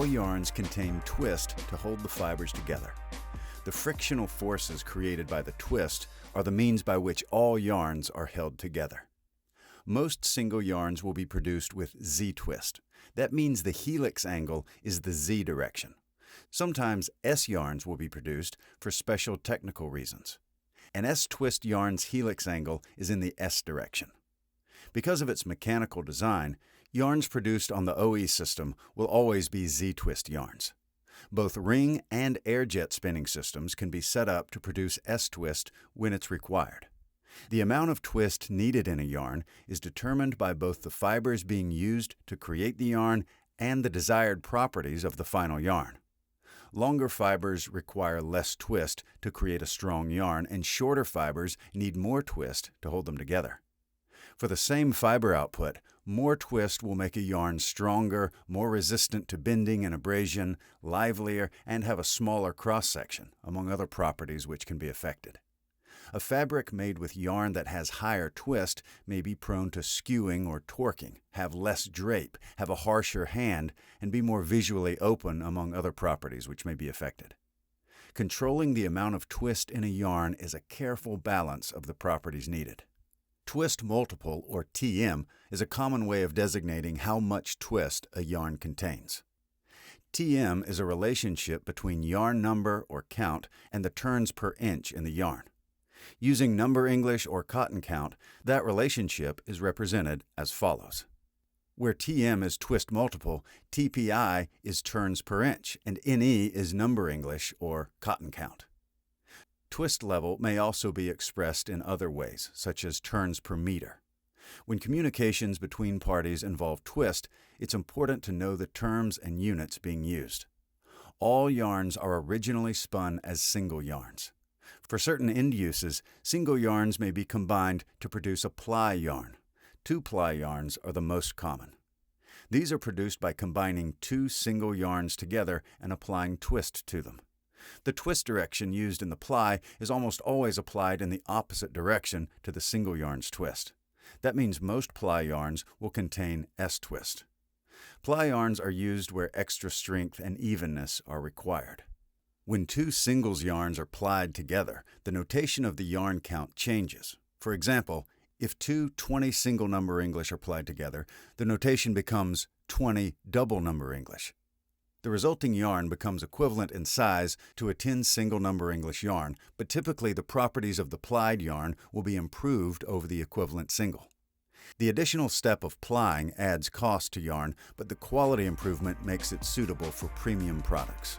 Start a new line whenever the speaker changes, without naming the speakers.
yarns contain twist to hold the fibers together. The frictional forces created by the twist are the means by which all yarns are held together. Most single yarns will be produced with Z-twist. That means the helix angle is the Z direction. Sometimes S-yarns will be produced for special technical reasons. An S-twist yarn's helix angle is in the S direction. Because of its mechanical design, yarns produced on the OE system will always be Z-twist yarns. Both ring and air jet spinning systems can be set up to produce S-twist when it's required. The amount of twist needed in a yarn is determined by both the fibers being used to create the yarn and the desired properties of the final yarn. Longer fibers require less twist to create a strong yarn, and shorter fibers need more twist to hold them together. For the same fiber output, more twist will make a yarn stronger, more resistant to bending and abrasion, livelier, and have a smaller cross-section, among other properties which can be affected. A fabric made with yarn that has higher twist may be prone to skewing or torquing, have less drape, have a harsher hand, and be more visually open, among other properties which may be affected. Controlling the amount of twist in a yarn is a careful balance of the properties needed. Twist multiple, or TM, is a common way of designating how much twist a yarn contains. TM is a relationship between yarn number, or count, and the turns per inch in the yarn. Using number English or cotton count, that relationship is represented as follows. Where TM is twist multiple, TPI is turns per inch, and NE is number English or cotton count. Twist level may also be expressed in other ways, such as turns per meter. When communications between parties involve twist, it's important to know the terms and units being used. All yarns are originally spun as single yarns. For certain end uses, single yarns may be combined to produce a ply yarn. Two-ply yarns are the most common. These are produced by combining two single yarns together and applying twist to them. The twist direction used in the ply is almost always applied in the opposite direction to the single yarn's twist. That means most ply yarns will contain S-twist. Ply yarns are used where extra strength and evenness are required. When two singles yarns are plied together, the notation of the yarn count changes. For example, if two 20 single number English are plied together, the notation becomes 20 double number English. The resulting yarn becomes equivalent in size to a 10 single number English yarn, but typically the properties of the plied yarn will be improved over the equivalent single. The additional step of plying adds cost to yarn, but the quality improvement makes it suitable for premium products.